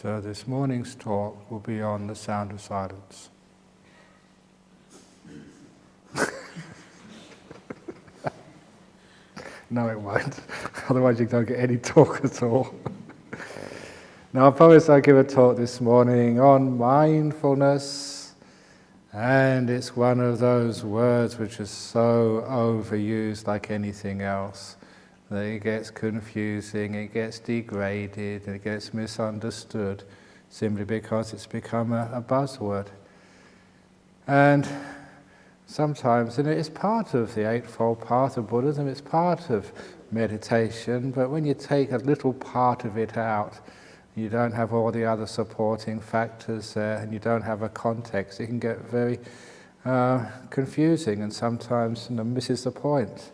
So this morning's talk will be on the sound of silence. No, it won't. Otherwise you don't get any talk at all. Now I promise I'll give a talk this morning on mindfulness, and it's one of those words which is so overused like anything else that it gets confusing, it gets degraded, it gets misunderstood simply because it's become a buzzword. And sometimes, and it's part of the Eightfold Path of Buddhism, it's part of meditation, but when you take a little part of it out, you don't have all the other supporting factors there, and you don't have a context, it can get very confusing and sometimes misses the point.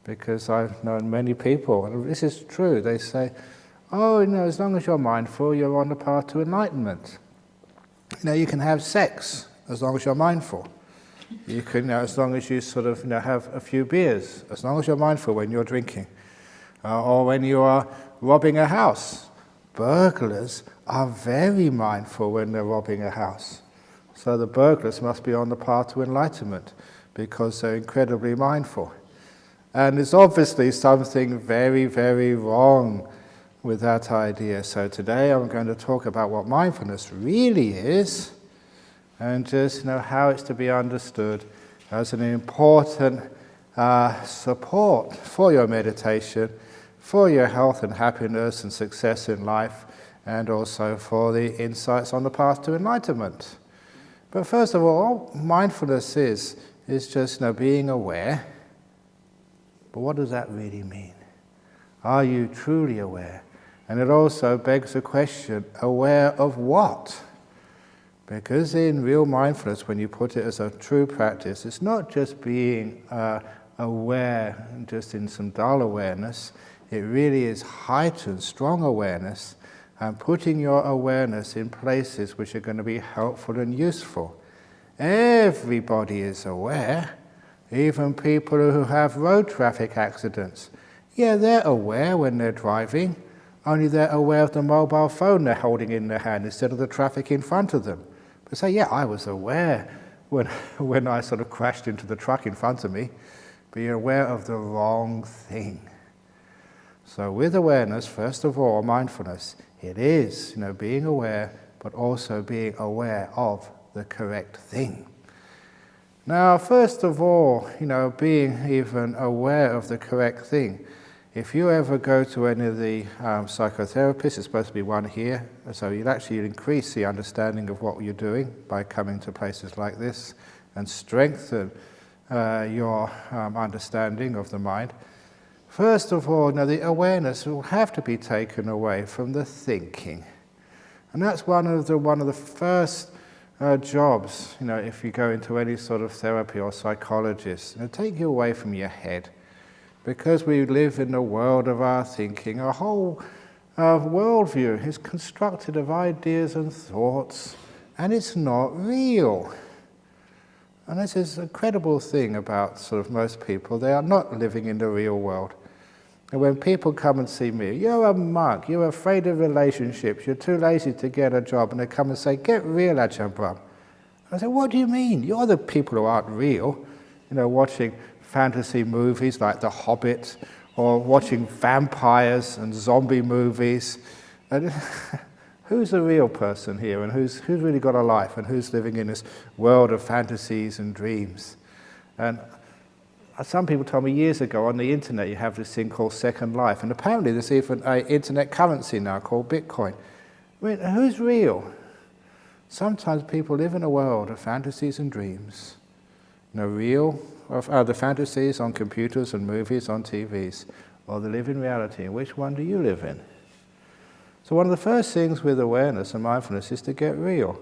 Because I've known many people, and this is true, they say, oh, as long as you're mindful, you're on the path to enlightenment. You can have sex as long as you're mindful. You can, as long as you sort of have a few beers, as long as you're mindful when you're drinking. Or when you are robbing a house. Burglars are very mindful when they're robbing a house. So the burglars must be on the path to enlightenment because they're incredibly mindful. And there's obviously something very, very wrong with that idea. So today I'm going to talk about what mindfulness really is, and just how it's to be understood as an important support for your meditation, for your health and happiness and success in life, and also for the insights on the path to enlightenment. But first of all mindfulness is just being aware. But what does that really mean? Are you truly aware? And it also begs the question, aware of what? Because in real mindfulness, when you put it as a true practice, it's not just being aware, just in some dull awareness. It really is heightened, strong awareness, and putting your awareness in places which are going to be helpful and useful. Everybody is aware. Even people who have road traffic accidents. Yeah, they're aware when they're driving, only they're aware of the mobile phone they're holding in their hand instead of the traffic in front of them. But say, yeah, I was aware when I sort of crashed into the truck in front of me, but you're aware of the wrong thing. So with awareness, first of all, mindfulness, it is, being aware, but also being aware of the correct thing. Now, first of all, being even aware of the correct thing. If you ever go to any of the psychotherapists, it's supposed to be one here, so you'll actually increase the understanding of what you're doing by coming to places like this and strengthen your understanding of the mind. First of all, the awareness will have to be taken away from the thinking. And that's one of the first jobs, if you go into any sort of therapy or psychologist, take you away from your head. Because we live in the world of our thinking, our whole worldview is constructed of ideas and thoughts, and it's not real. And this is an incredible thing about sort of most people. They are not living in the real world. And when people come and see me, you're a monk, you're afraid of relationships, you're too lazy to get a job, and they come and say, get real, Ajahn Brahm. I say, what do you mean? You're the people who aren't real, watching fantasy movies like The Hobbit, or watching vampires and zombie movies. And who's the real person here, and who's really got a life, and who's living in this world of fantasies and dreams? And some people told me years ago on the internet you have this thing called Second Life, and apparently there's even an internet currency now called Bitcoin. I mean, who's real? Sometimes people live in a world of fantasies and dreams. Real of the fantasies on computers and movies on TVs, or they live in reality. And which one do you live in? So one of the first things with awareness and mindfulness is to get real,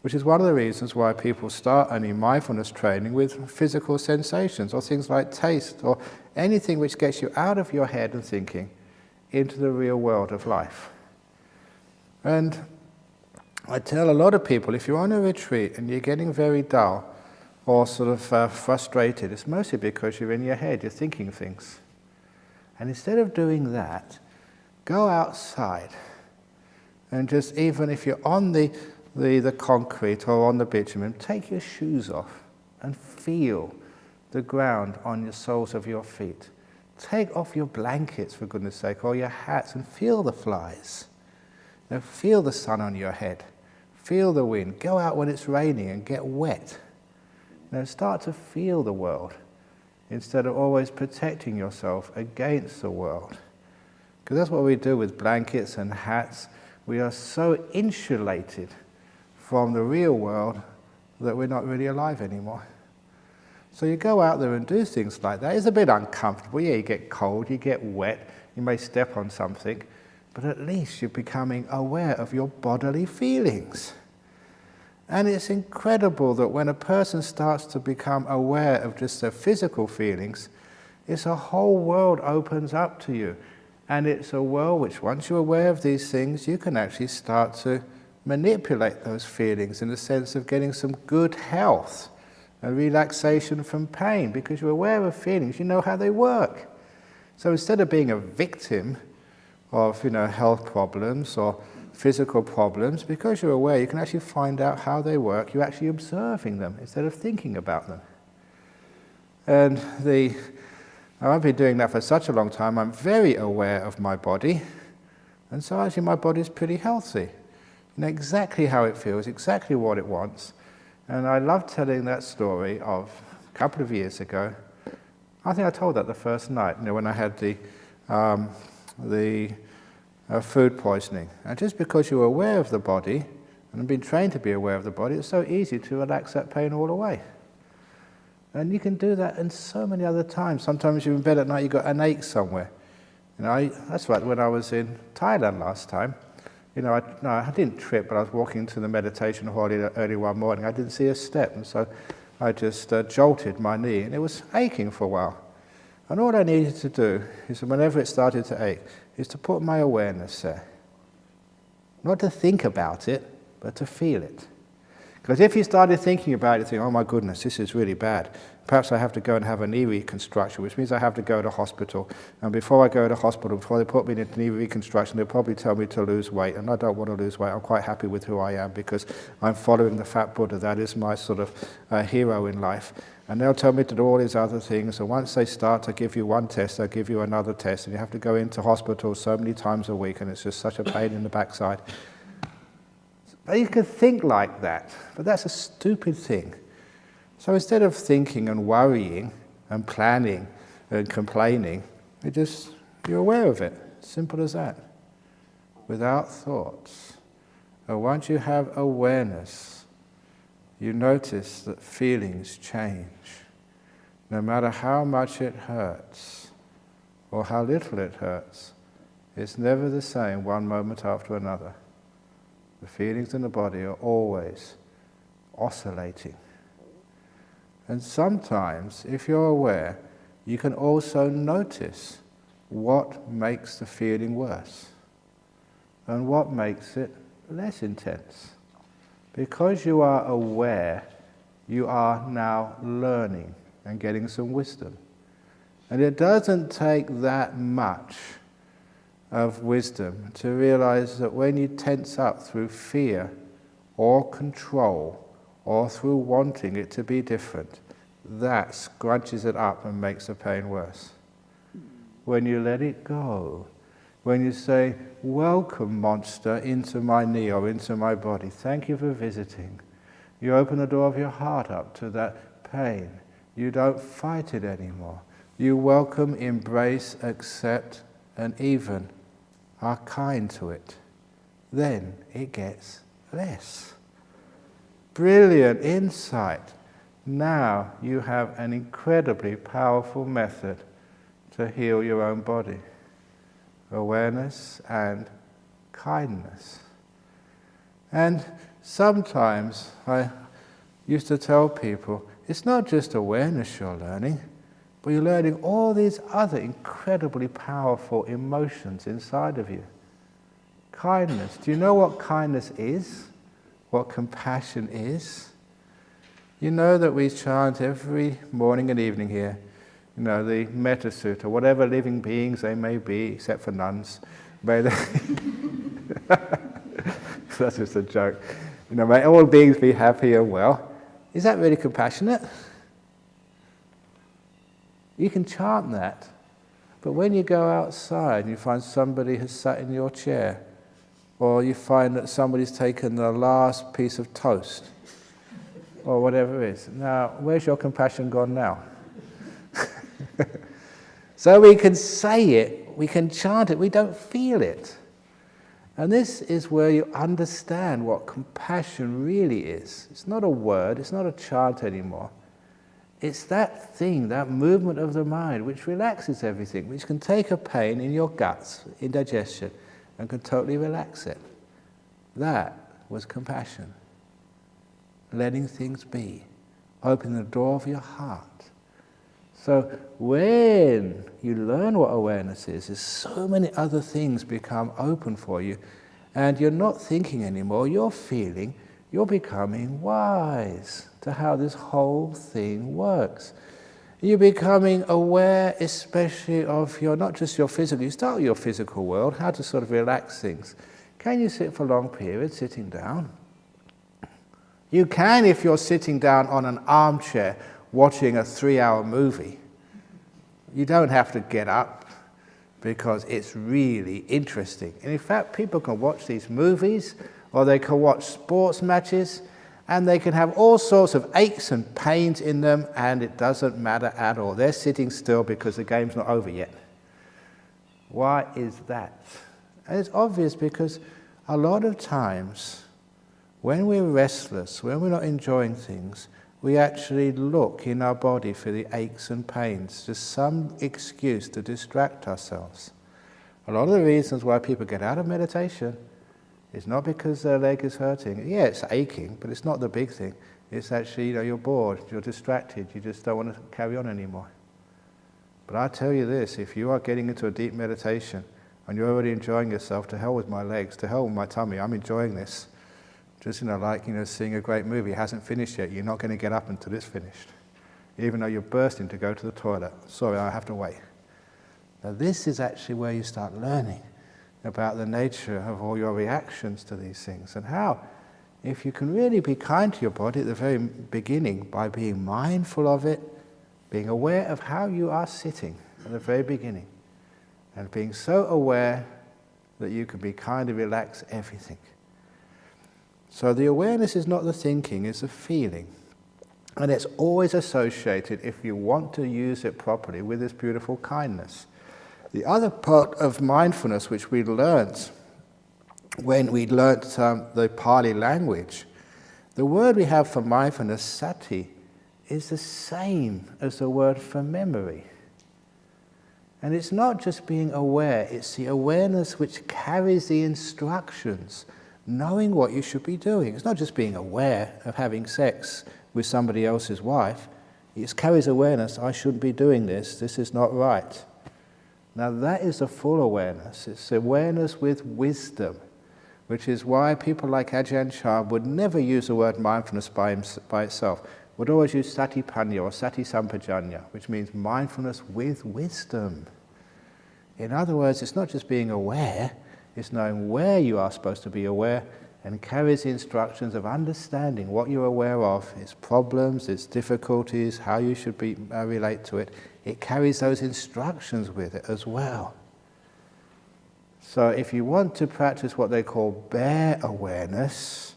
which is one of the reasons why people start any mindfulness training with physical sensations, or things like taste, or anything which gets you out of your head and thinking into the real world of life. And I tell a lot of people, if you're on a retreat and you're getting very dull or sort of frustrated, it's mostly because you're in your head, you're thinking things. And instead of doing that, go outside And just even if you're on the concrete or on the bitumen, take your shoes off and feel the ground on the soles of your feet. Take off your blankets, for goodness sake, or your hats, and feel the flies. You know, feel the sun on your head. Feel the wind. Go out when it's raining and get wet. You know, start to feel the world instead of always protecting yourself against the world. Because that's what we do with blankets and hats. We are so insulated from the real world that we're not really alive anymore. So you go out there and do things like that. It's a bit uncomfortable. Yeah, you get cold, you get wet, you may step on something, but at least you're becoming aware of your bodily feelings. And it's incredible that when a person starts to become aware of just their physical feelings, it's a whole world opens up to you. And it's a world which, once you're aware of these things, you can actually start to manipulate those feelings in the sense of getting some good health and relaxation from pain, because you're aware of feelings, you know how they work. So instead of being a victim of, health problems or physical problems, because you're aware, you can actually find out how they work. You're actually observing them instead of thinking about them. And I've been doing that for such a long time. I'm very aware of my body, and so actually my body's pretty healthy. You know exactly how it feels, exactly what it wants. And I love telling that story of a couple of years ago. I think I told that the first night, when I had the food poisoning. And just because you're aware of the body, and have been trained to be aware of the body, it's so easy to relax that pain all away. And you can do that in so many other times. Sometimes you're in bed at night, you've got an ache somewhere. That's right, when I was in Thailand last time, I didn't trip, but I was walking to the meditation hall early one morning. I didn't see a step, and so I just jolted my knee, and it was aching for a while. And all I needed to do is, whenever it started to ache, is to put my awareness there. Not to think about it, but to feel it. Because if you started thinking about it, think, oh my goodness, this is really bad. Perhaps I have to go and have a knee reconstruction, which means I have to go to hospital. And before I go to hospital, before they put me in knee reconstruction, they'll probably tell me to lose weight. And I don't want to lose weight. I'm quite happy with who I am because I'm following the fat Buddha. That is my sort of hero in life. And they'll tell me to do all these other things. And once they start to give you one test, they'll give you another test. And you have to go into hospital so many times a week. And it's just such a pain in the backside. But you could think like that, but that's a stupid thing. So instead of thinking and worrying and planning and complaining, you're aware of it. Simple as that. Without thoughts. And once you have awareness, you notice that feelings change. No matter how much it hurts or how little it hurts, it's never the same one moment after another. The feelings in the body are always oscillating. And sometimes, if you're aware, you can also notice what makes the feeling worse and what makes it less intense. Because you are aware, you are now learning and getting some wisdom. And it doesn't take that much of wisdom to realize that when you tense up through fear or control or through wanting it to be different, that scrunches it up and makes the pain worse. When you let it go, when you say, welcome monster into my knee or into my body, thank you for visiting. You open the door of your heart up to that pain. You don't fight it anymore. You welcome, embrace, accept, and even are kind to it. Then it gets less. Brilliant insight. Now you have an incredibly powerful method to heal your own body. Awareness and kindness. And sometimes I used to tell people, it's not just awareness you're learning, but you're learning all these other incredibly powerful emotions inside of you. Kindness. Do you know what kindness is? What compassion is? You know that we chant every morning and evening here, the Metta Sutta, whatever living beings they may be, except for nuns, may they That's just a joke. May all beings be happy and well. Is that really compassionate? You can chant that, but when you go outside and you find somebody has sat in your chair, or you find that somebody's taken the last piece of toast, or whatever it is, now, where's your compassion gone now? So we can say it, we can chant it, we don't feel it. And this is where you understand what compassion really is. It's not a word, it's not a chant anymore. It's that thing, that movement of the mind which relaxes everything, which can take a pain in your guts, indigestion, and can totally relax it. That was compassion. Letting things be, opening the door of your heart. So when you learn what awareness is, there's so many other things become open for you, and you're not thinking anymore, you're feeling, you're becoming wise to how this whole thing works. You're becoming aware especially of not just your physical, you start with your physical world, how to sort of relax things. Can you sit for long periods sitting down? You can if you're sitting down on an armchair watching a 3-hour movie. You don't have to get up because it's really interesting. And in fact, people can watch these movies or they can watch sports matches and they can have all sorts of aches and pains in them and it doesn't matter at all. They're sitting still because the game's not over yet. Why is that? And it's obvious because a lot of times when we're restless, when we're not enjoying things, we actually look in our body for the aches and pains, just some excuse to distract ourselves. A lot of the reasons why people get out of meditation is not because their leg is hurting. Yeah, it's aching, but it's not the big thing. It's actually, you're bored, you're distracted, you just don't want to carry on anymore. But I tell you this, if you are getting into a deep meditation and you're already enjoying yourself, to hell with my legs, to hell with my tummy, I'm enjoying this. Just, like, seeing a great movie, it hasn't finished yet. You're not going to get up until it's finished. Even though you're bursting to go to the toilet. Sorry, I have to wait. Now this is actually where you start learning about the nature of all your reactions to these things. And how, if you can really be kind to your body at the very beginning by being mindful of it, being aware of how you are sitting at the very beginning, and being so aware that you can be kind and relax everything. So the awareness is not the thinking, it's a feeling. And it's always associated, if you want to use it properly, with this beautiful kindness. The other part of mindfulness which we learnt when we learnt the Pali language, the word we have for mindfulness, sati, is the same as the word for memory. And it's not just being aware, it's the awareness which carries the instructions, knowing what you should be doing. It's not just being aware of having sex with somebody else's wife. It carries awareness, I shouldn't be doing this, this is not right. Now that is a full awareness. It's awareness with wisdom, which is why people like Ajahn would never use the word mindfulness by itself. Would always use satipanya or sati sampajanya, which means mindfulness with wisdom. In other words, it's not just being aware, it's knowing where you are supposed to be aware and carries the instructions of understanding what you're aware of, its problems, its difficulties, how you should relate to it. It carries those instructions with it as well. So if you want to practice what they call bare awareness,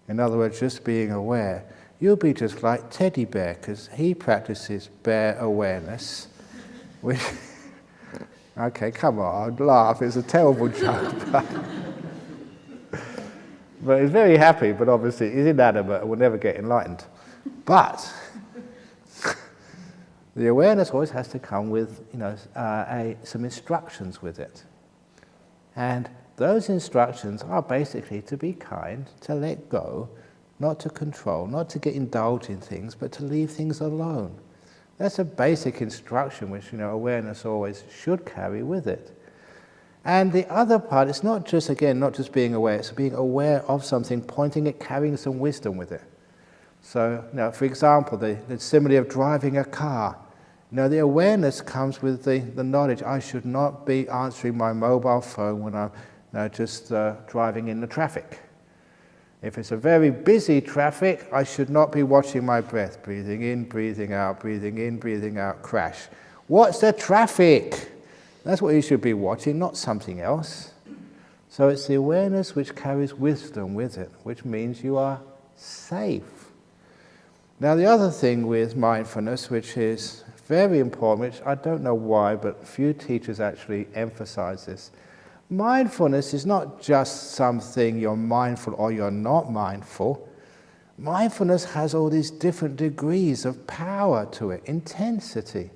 in other words, just being aware, you'll be just like Teddy Bear, because he practices bare awareness, which... Okay, come on, laugh, it's a terrible joke. But he's very happy, but obviously he's inanimate and will never get enlightened. But the awareness always has to come with, some instructions with it. And those instructions are basically to be kind, to let go, not to control, not to get indulged in things, but to leave things alone. That's a basic instruction which, awareness always should carry with it. And the other part, it's not just being aware, it's being aware of something, pointing it, carrying some wisdom with it. So, for example, the simile of driving a car. The awareness comes with the knowledge, I should not be answering my mobile phone when I'm just driving in the traffic. If it's a very busy traffic, I should not be watching my breath, breathing in, breathing out, crash. What's the traffic? That's what you should be watching, not something else. So it's the awareness which carries wisdom with it, which means you are safe. Now the other thing with mindfulness, which is very important, which I don't know why, but few teachers actually emphasize this. Mindfulness is not just something you're mindful or you're not mindful. Mindfulness has all these different degrees of power to it, intensity.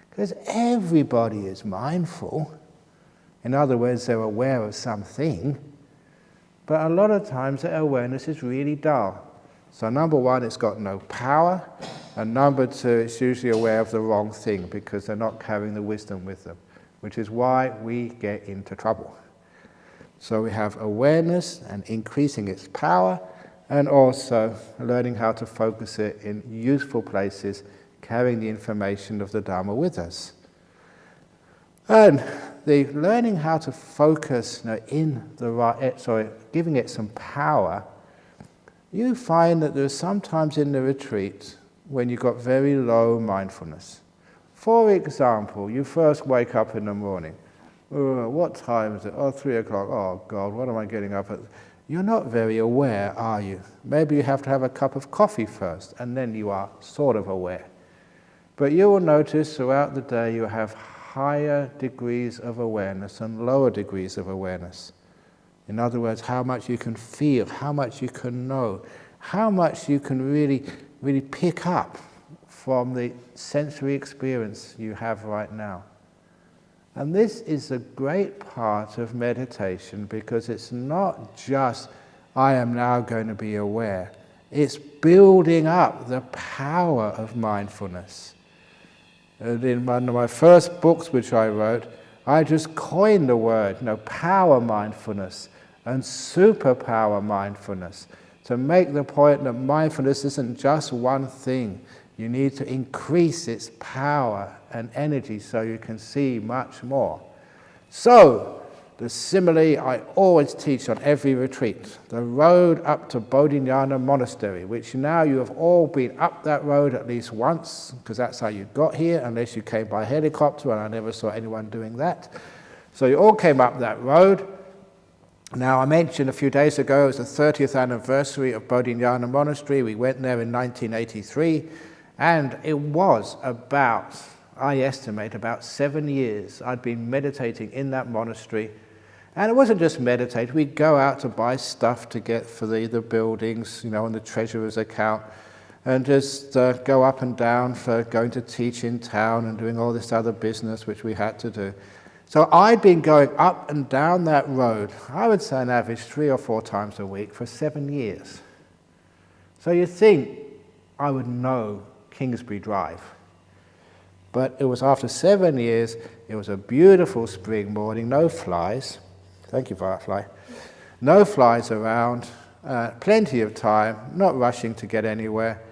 Because everybody is mindful. In other words, they're aware of something. But a lot of times their awareness is really dull. So number one, it's got no power. And number two, it's usually aware of the wrong thing because they're not carrying the wisdom with them, which is why we get into trouble. So we have awareness and increasing its power, and also learning how to focus it in useful places, carrying the information of the Dhamma with us. And the learning how to focus in the right, giving it some power, you find that there's sometimes in the retreat when you've got very low mindfulness. For example, you first wake up in the morning. Oh, what time is it? Oh, 3 o'clock. Oh God, what am I getting up at? You're not very aware, are you? Maybe you have to have a cup of coffee first, and then you are sort of aware. But you will notice throughout the day you have higher degrees of awareness and lower degrees of awareness. In other words, how much you can feel, how much you can know, how much you can really pick up from the sensory experience you have right now. And this is a great part of meditation because it's not just, I am now going to be aware. It's building up the power of mindfulness. And in one of my first books which I wrote, I just coined the word, power mindfulness and superpower mindfulness, to make the point that mindfulness isn't just one thing. You need to increase its power and energy so you can see much more. So, the simile I always teach on every retreat, the road up to Bodhinyana Monastery, which now you have all been up that road at least once, because that's how you got here, unless you came by helicopter, and I never saw anyone doing that. So you all came up that road. Now, I mentioned a few days ago, it was the 30th anniversary of Bodhinyana Monastery. We went there in 1983, and it was about, I estimate, about 7 years I'd been meditating in that monastery. And it wasn't just meditate, we'd go out to buy stuff to get for the buildings, on the treasurer's account, and just go up and down for going to teach in town and doing all this other business which we had to do. So I'd been going up and down that road, I would say on average 3 or 4 times a week for 7 years. So you'd think I would know Kingsbury Drive. But it was after 7 years, it was a beautiful spring morning, no flies. Thank you, Firefly. No flies around, plenty of time, not rushing to get anywhere.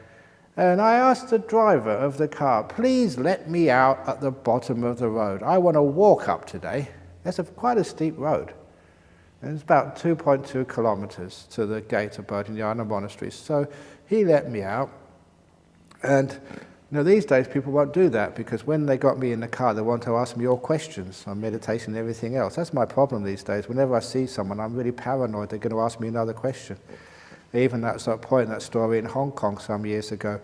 And I asked the driver of the car, please let me out at the bottom of the road. I want to walk up today. That's quite a steep road. And it's about 2.2 kilometers to the gate of Bodhinyana Monastery. So he let me out. And these days people won't do that because when they got me in the car, they want to ask me all questions on meditation and everything else. That's my problem these days. Whenever I see someone, I'm really paranoid they're going to ask me another question. Even that point, that story in Hong Kong some years ago,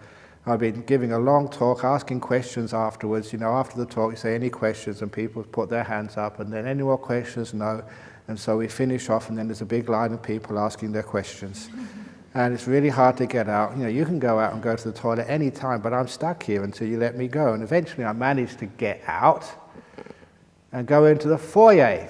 I've been giving a long talk, asking questions afterwards. After the talk, you say, any questions? And people put their hands up, and then any more questions? No. And so we finish off, and then there's a big line of people asking their questions. And it's really hard to get out. You can go out and go to the toilet any time, but I'm stuck here until you let me go. And eventually I managed to get out and go into the foyer.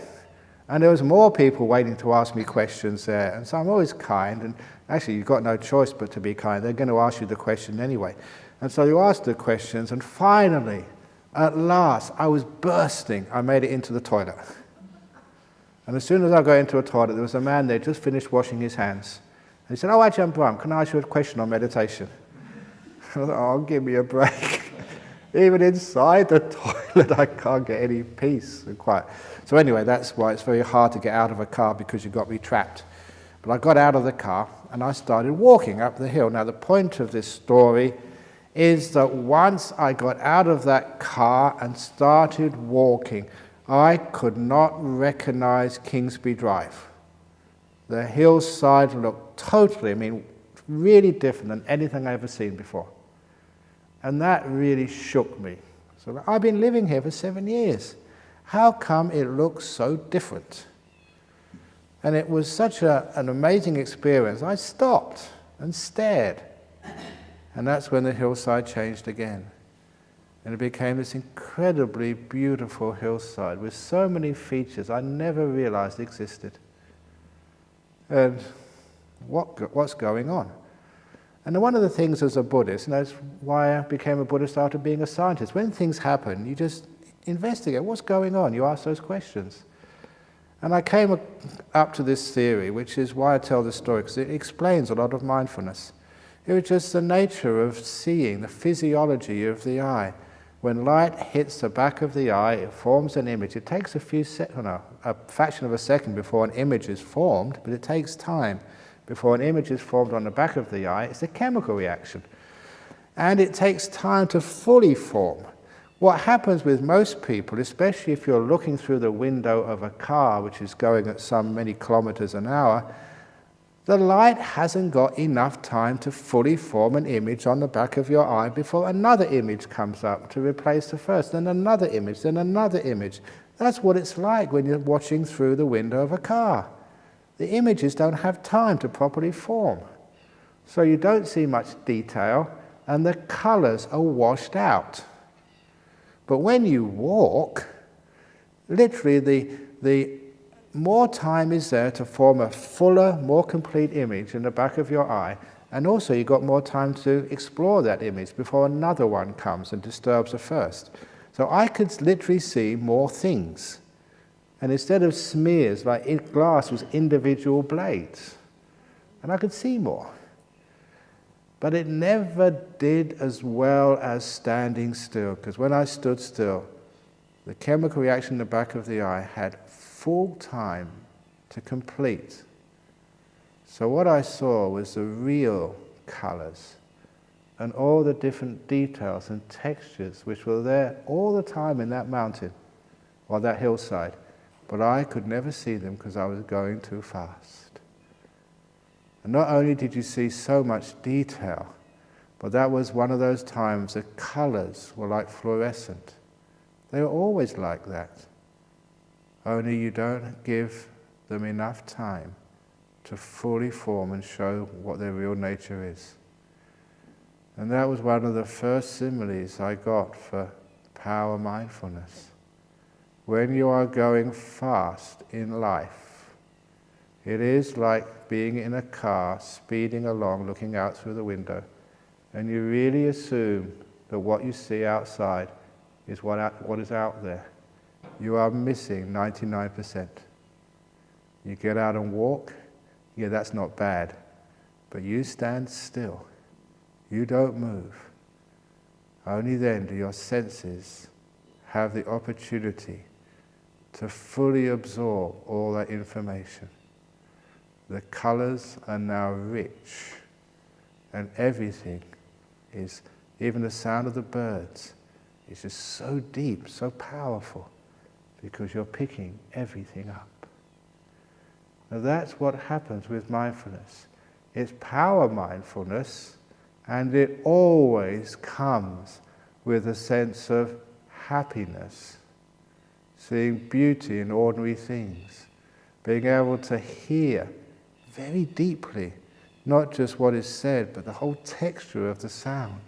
And there was more people waiting to ask me questions there. And so I'm always kind, and actually you've got no choice but to be kind. They're going to ask you the question anyway. And so you ask the questions, and finally, at last, I was bursting. I made it into the toilet. And as soon as I got into a toilet, there was a man there just finished washing his hands. And he said, Ajahn Brahm, can I ask you a question on meditation? I thought, oh, give me a break. Even inside the toilet, I can't get any peace and quiet. So anyway, that's why it's very hard to get out of a car, because you've got to be trapped. But I got out of the car, and I started walking up the hill. Now the point of this story is that once I got out of that car and started walking, I could not recognize Kingsby Drive. The hillside looked totally, really different than anything I've ever seen before. And that really shook me. So I've been living here for 7 years. How come it looks so different? And it was such an amazing experience. I stopped and stared. And that's when the hillside changed again. And it became this incredibly beautiful hillside with so many features I never realized existed. And what's going on? And one of the things as a Buddhist, and that's why I became a Buddhist after being a scientist, when things happen, you just investigate what's going on. You ask those questions. And I came up to this theory, which is why I tell this story, because it explains a lot of mindfulness. It was just the nature of seeing, the physiology of the eye. When light hits the back of the eye, it forms an image. It takes a fraction of a second before an image is formed, but it takes time before an image is formed on the back of the eye. It's a chemical reaction. And it takes time to fully form. What happens with most people, especially if you're looking through the window of a car which is going at some many kilometers an hour, the light hasn't got enough time to fully form an image on the back of your eye before another image comes up to replace the first, then another image, then another image. That's what it's like when you're watching through the window of a car. The images don't have time to properly form. So you don't see much detail, and the colors are washed out. But when you walk, literally the more time is there to form a fuller, more complete image in the back of your eye, and also you've got more time to explore that image before another one comes and disturbs the first. So I could literally see more things. And instead of smears, like glass was individual blades. And I could see more. But it never did as well as standing still, because when I stood still, the chemical reaction in the back of the eye had full time to complete. So what I saw was the real colors and all the different details and textures which were there all the time in that mountain or that hillside, but I could never see them because I was going too fast. And not only did you see so much detail, but that was one of those times the colors were like fluorescent. They were always like that. Only you don't give them enough time to fully form and show what their real nature is. And that was one of the first similes I got for power mindfulness. When you are going fast in life, it is like being in a car, speeding along, looking out through the window, and you really assume that what you see outside is what is out there. You are missing 99%. You get out and walk, yeah, that's not bad. But you stand still. You don't move. Only then do your senses have the opportunity to fully absorb all that information. The colors are now rich, and everything is, even the sound of the birds, is just so deep, so powerful, because you're picking everything up. Now that's what happens with mindfulness. It's power mindfulness, and it always comes with a sense of happiness, seeing beauty in ordinary things, being able to hear very deeply, not just what is said, but the whole texture of the sound.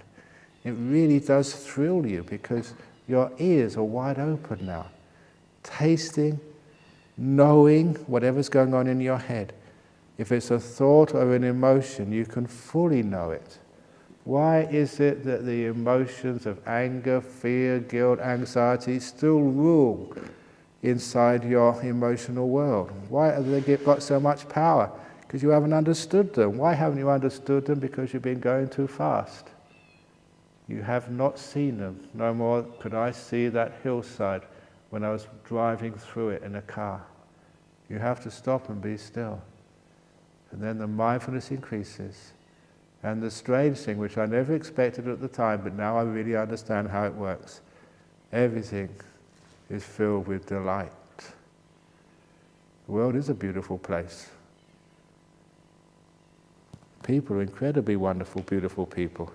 It really does thrill you because your ears are wide open now, tasting, knowing whatever's going on in your head. If it's a thought or an emotion, you can fully know it. Why is it that the emotions of anger, fear, guilt, anxiety still rule inside your emotional world? Why have they got so much power? Because you haven't understood them. Why haven't you understood them? Because you've been going too fast. You have not seen them. No more could I see that hillside when I was driving through it in a car. You have to stop and be still. And then the mindfulness increases. And the strange thing, which I never expected at the time, but now I really understand how it works, everything is filled with delight. The world is a beautiful place. People are incredibly wonderful, beautiful people.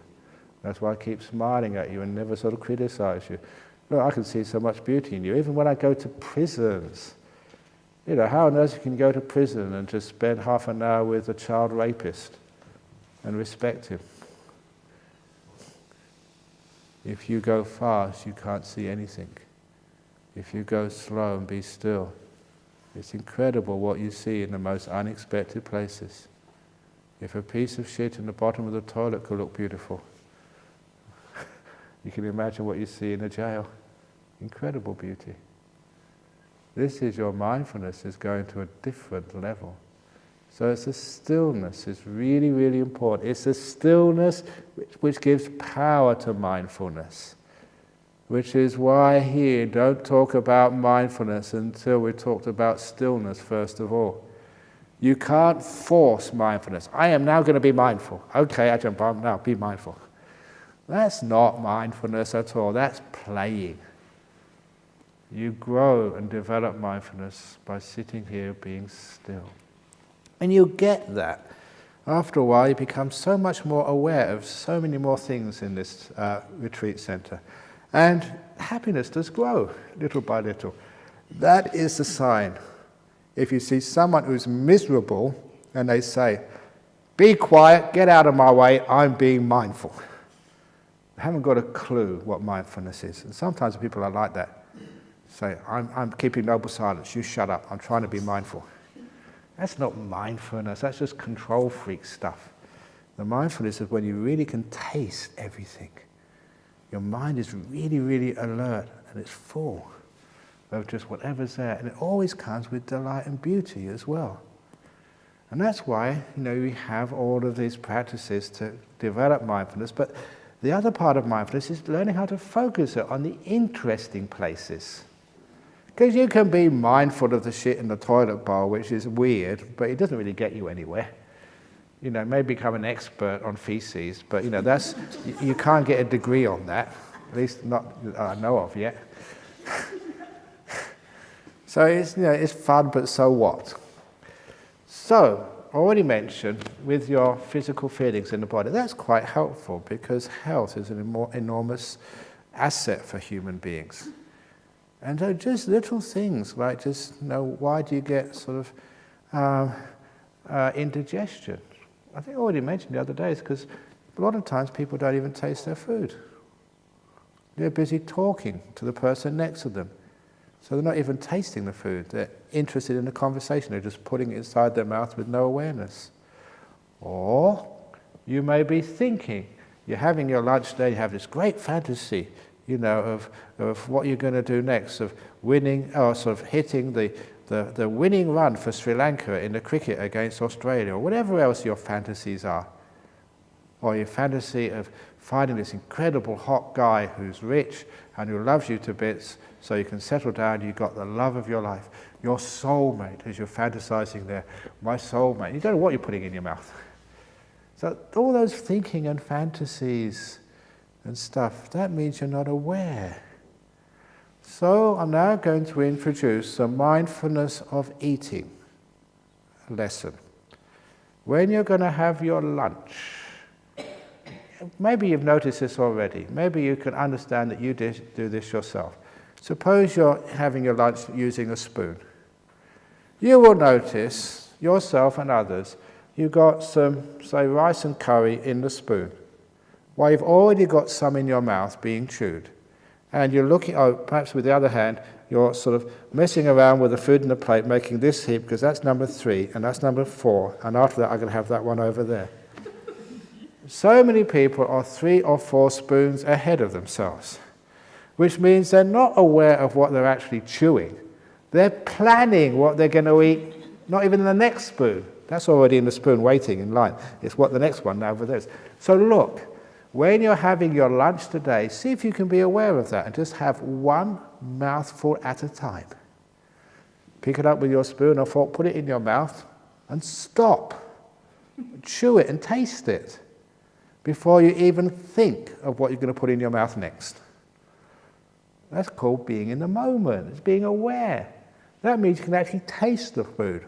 That's why I keep smiling at you and never sort of criticize you. Look, I can see so much beauty in you. Even when I go to prisons, you know, how on earth can you go to prison and just spend half an hour with a child rapist and respect him? If you go fast, you can't see anything. If you go slow and be still, it's incredible what you see in the most unexpected places. If a piece of shit in the bottom of the toilet could look beautiful, you can imagine what you see in a jail. Incredible beauty. This is your mindfulness is going to a different level. So it's the stillness is really, really important. It's the stillness which gives power to mindfulness. Which is why here, don't talk about mindfulness until we talked about stillness first of all. You can't force mindfulness. I am now going to be mindful. Okay, Ajahn Brahm, now be mindful. That's not mindfulness at all. That's playing. You grow and develop mindfulness by sitting here being still. And you get that. After a while, you become so much more aware of so many more things in this retreat center. And happiness does grow little by little. That is the sign. If you see someone who's miserable and they say, be quiet, get out of my way, I'm being mindful. They haven't got a clue what mindfulness is. And sometimes people are like that. Say, I'm keeping noble silence, you shut up, I'm trying to be mindful. That's not mindfulness, that's just control freak stuff. The mindfulness is when you really can taste everything. Your mind is really, really alert and it's full of just whatever's there. And it always comes with delight and beauty as well. And that's why, we have all of these practices to develop mindfulness. But the other part of mindfulness is learning how to focus it on the interesting places. Because you can be mindful of the shit in the toilet bowl, which is weird, but it doesn't really get you anywhere. Maybe become an expert on feces, but that's you can't get a degree on that, at least not that I know of yet. So it's fun, but so what? So, already mentioned, with your physical feelings in the body, that's quite helpful because health is an enormous asset for human beings. And so just little things like why do you get sort of indigestion? I think I already mentioned the other day, it's because a lot of times people don't even taste their food. They're busy talking to the person next to them. So they're not even tasting the food. They're interested in the conversation. They're just putting it inside their mouth with no awareness. Or you may be thinking, you're having your lunch day, you have this great fantasy, of what you're going to do next, of winning, or sort of hitting the winning run for Sri Lanka in the cricket against Australia, or whatever else your fantasies are. Or your fantasy of finding this incredible hot guy who's rich and who loves you to bits so you can settle down, you've got the love of your life. Your soulmate, as you're fantasizing there, my soulmate. You don't know what you're putting in your mouth. So all those thinking and fantasies and stuff, that means you're not aware. So I'm now going to introduce the mindfulness of eating lesson. When you're going to have your lunch, maybe you've noticed this already, maybe you can understand that you do this yourself. Suppose you're having your lunch using a spoon. You will notice, yourself and others, you've got some, say, rice and curry in the spoon. Well, you've already got some in your mouth being chewed. And you're looking, perhaps with the other hand, you're sort of messing around with the food in the plate, making this heap, because that's number 3, and that's number 4, and after that I'm going to have that one over there. So many people are 3 or 4 spoons ahead of themselves, which means they're not aware of what they're actually chewing. They're planning what they're going to eat, not even in the next spoon. That's already in the spoon waiting in line. It's what the next one over there is. So look, when you're having your lunch today, see if you can be aware of that and just have one mouthful at a time. Pick it up with your spoon or fork, put it in your mouth and stop. Chew it and taste it before you even think of what you're going to put in your mouth next. That's called being in the moment. It's being aware. That means you can actually taste the food.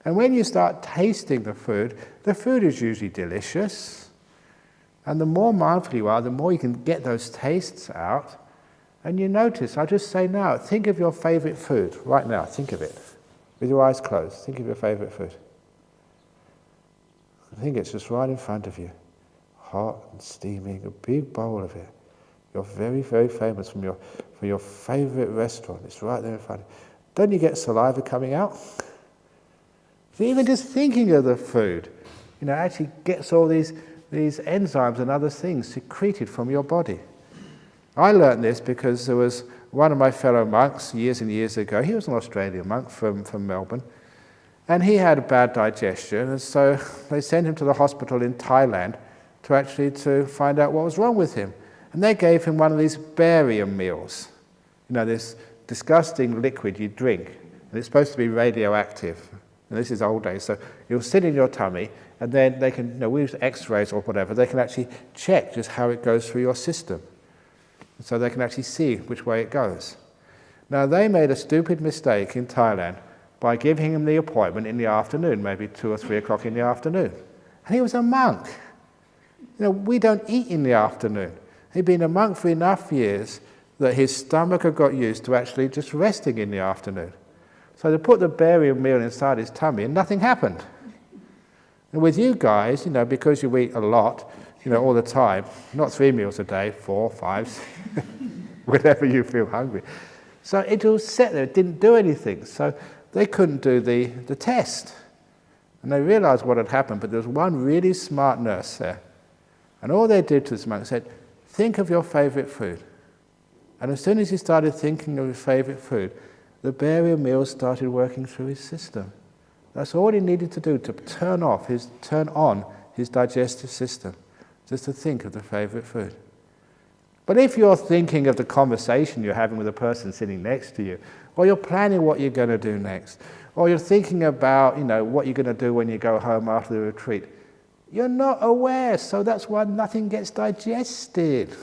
And when you start tasting the food is usually delicious. And the more mindful you are, the more you can get those tastes out. And you notice, I'll just say now, think of your favorite food right now. Think of it. With your eyes closed, think of your favorite food. I think it's just right in front of you. Hot and steaming, a big bowl of it. You're very, very famous for your favorite restaurant. It's right there in front of you. Don't you get saliva coming out? So even just thinking of the food, actually gets all these enzymes and other things secreted from your body. I learned this because there was one of my fellow monks years and years ago. He was an Australian monk from Melbourne. And he had a bad digestion, and so they sent him to the hospital in Thailand to find out what was wrong with him. And they gave him one of these barium meals, this disgusting liquid you drink, and it's supposed to be radioactive. And this is old days, so you'll sit in your tummy, and then they can, we use X-rays or whatever, they can actually check just how it goes through your system. So they can actually see which way it goes. Now they made a stupid mistake in Thailand by giving him the appointment in the afternoon, maybe 2 or 3 o'clock in the afternoon. And he was a monk. We don't eat in the afternoon. He'd been a monk for enough years that his stomach had got used to actually just resting in the afternoon. So they put the barium meal inside his tummy and nothing happened. And with you guys, because you eat a lot, all the time, not 3 meals a day, 4, 5, whenever you feel hungry. So it all sat there, it didn't do anything. So they couldn't do the test. And they realized what had happened, but there was one really smart nurse there. And all they did to this monk said, think of your favorite food. And as soon as he started thinking of his favorite food, the barium meal started working through his system. That's all he needed to do to turn on his digestive system, just to think of the favorite food. But if you're thinking of the conversation you're having with the person sitting next to you, or you're planning what you're going to do next, or you're thinking about, what you're going to do when you go home after the retreat, you're not aware, so that's why nothing gets digested.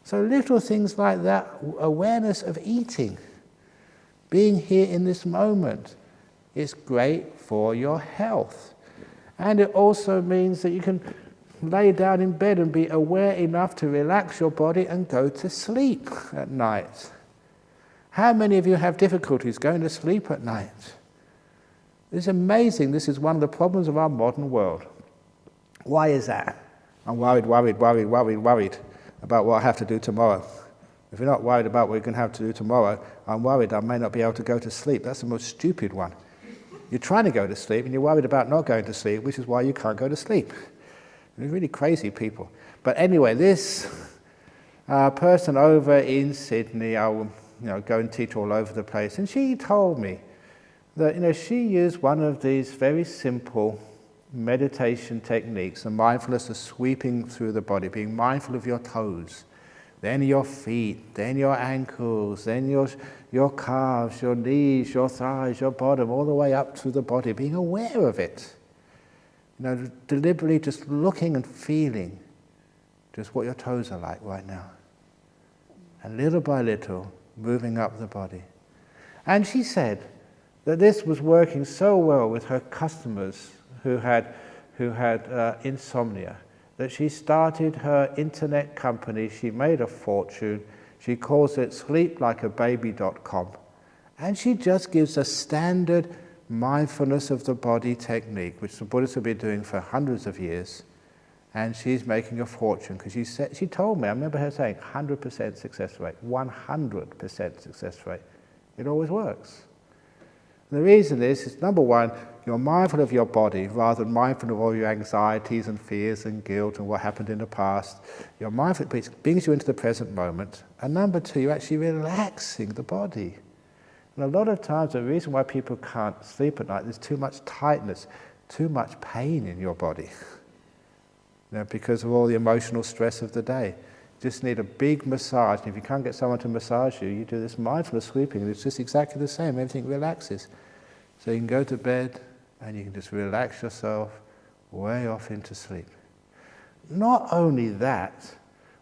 So little things like that, awareness of eating, being here in this moment, is great for your health. And it also means that you can lay down in bed and be aware enough to relax your body and go to sleep at night. How many of you have difficulties going to sleep at night? It's amazing. This is one of the problems of our modern world. Why is that? I'm worried about what I have to do tomorrow. If you're not worried about what you're going to have to do tomorrow, I'm worried I may not be able to go to sleep. That's the most stupid one. You're trying to go to sleep and you're worried about not going to sleep, which is why you can't go to sleep. They're really crazy people. But anyway, this person over in Sydney, I will go and teach all over the place, and she told me that she used one of these very simple meditation techniques, the mindfulness of sweeping through the body, being mindful of your toes, then your feet, then your ankles, then your calves, your knees, your thighs, your bottom, all the way up through the body, being aware of it. Deliberately just looking and feeling just what your toes are like right now. And little by little, moving up the body. And she said that this was working so well with her customers who had insomnia, that she started her internet company. She made a fortune. She calls it sleeplikeababy.com. And she just gives a standard mindfulness of the body technique, which the Buddhists have been doing for hundreds of years. And she's making a fortune, because she told me, I remember her saying, 100% success rate, 100% success rate. It always works. And the reason is number one, you're mindful of your body rather than mindful of all your anxieties and fears and guilt and what happened in the past. You're mindful, it brings you into the present moment. And number two, you're actually relaxing the body. And a lot of times the reason why people can't sleep at night, there's too much tightness, too much pain in your body. Because of all the emotional stress of the day. You just need a big massage. And if you can't get someone to massage you, you do this mindfulness sweeping, and it's just exactly the same. Everything relaxes. So you can go to bed and you can just relax yourself way off into sleep. Not only that,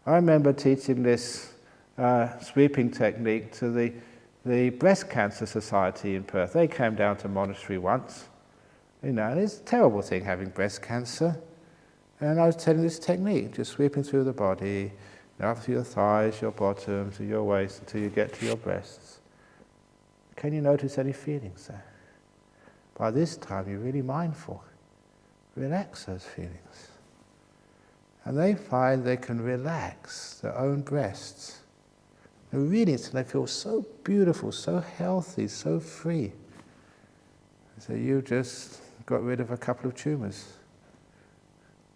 I remember teaching this sweeping technique to the Breast Cancer Society in Perth. They came down to monastery once. And it's a terrible thing having breast cancer. And I was telling this technique, just sweeping through the body, up to your thighs, your bottom, to your waist, until you get to your breasts. Can you notice any feelings there? By this time, you're really mindful. Relax those feelings. And they find they can relax their own breasts. And really, they feel so beautiful, so healthy, so free. So you just got rid of a couple of tumours.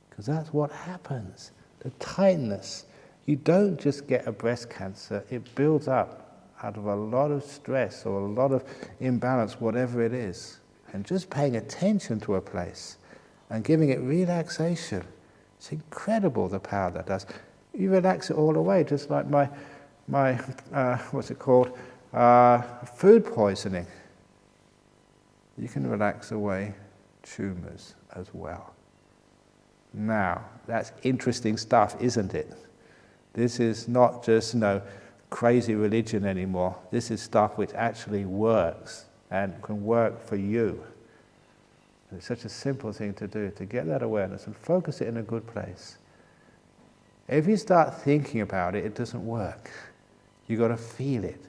Because that's what happens. The tightness. You don't just get a breast cancer, it builds up out of a lot of stress or a lot of imbalance, whatever it is. And just paying attention to a place and giving it relaxation, it's incredible the power that does. You relax it all away, just like my food poisoning. You can relax away tumours as well. Now, that's interesting stuff, isn't it? This is not just, crazy religion anymore. This is stuff which actually works and can work for you. It's such a simple thing to do, to get that awareness and focus it in a good place. If you start thinking about it, it doesn't work. You've got to feel it.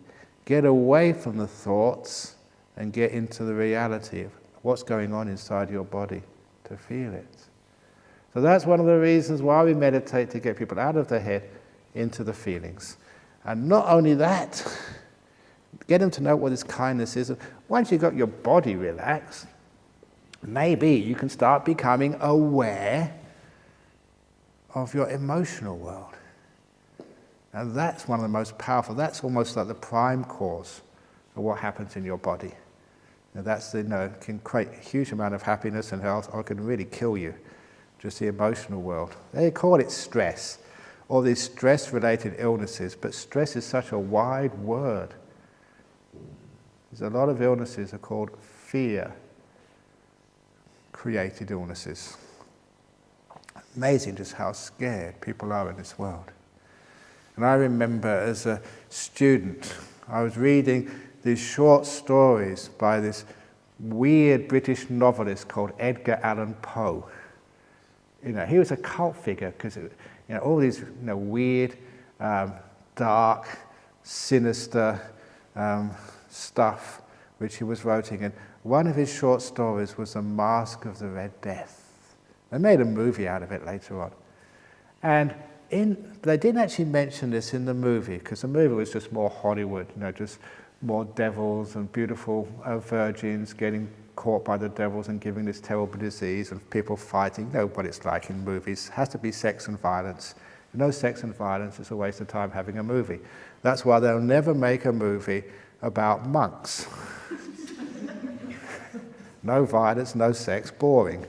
Get away from the thoughts and get into the reality of what's going on inside your body to feel it. So that's one of the reasons why we meditate, to get people out of their head into the feelings. And not only that, get them to know what this kindness is. Once you've got your body relaxed, maybe you can start becoming aware of your emotional world. And that's one of the most powerful. That's almost like the prime cause of what happens in your body. And that's can create a huge amount of happiness and health, or it can really kill you. Just the emotional world. They call it stress, or these stress-related illnesses, but stress is such a wide word. There's a lot of illnesses are called fear-created illnesses. Amazing just how scared people are in this world. And I remember as a student, I was reading these short stories by this weird British novelist called Edgar Allan Poe. He was a cult figure because all these weird, dark, sinister stuff which he was writing. And one of his short stories was The Masque of the Red Death. They made a movie out of it later on. And they didn't actually mention this in the movie, because the movie was just more Hollywood, just more devils and beautiful virgins getting caught by the devils and giving this terrible disease and people fighting. You know what it's like in movies. It has to be sex and violence. No sex and violence, it's a waste of time having a movie. That's why they'll never make a movie about monks. No violence, no sex, boring.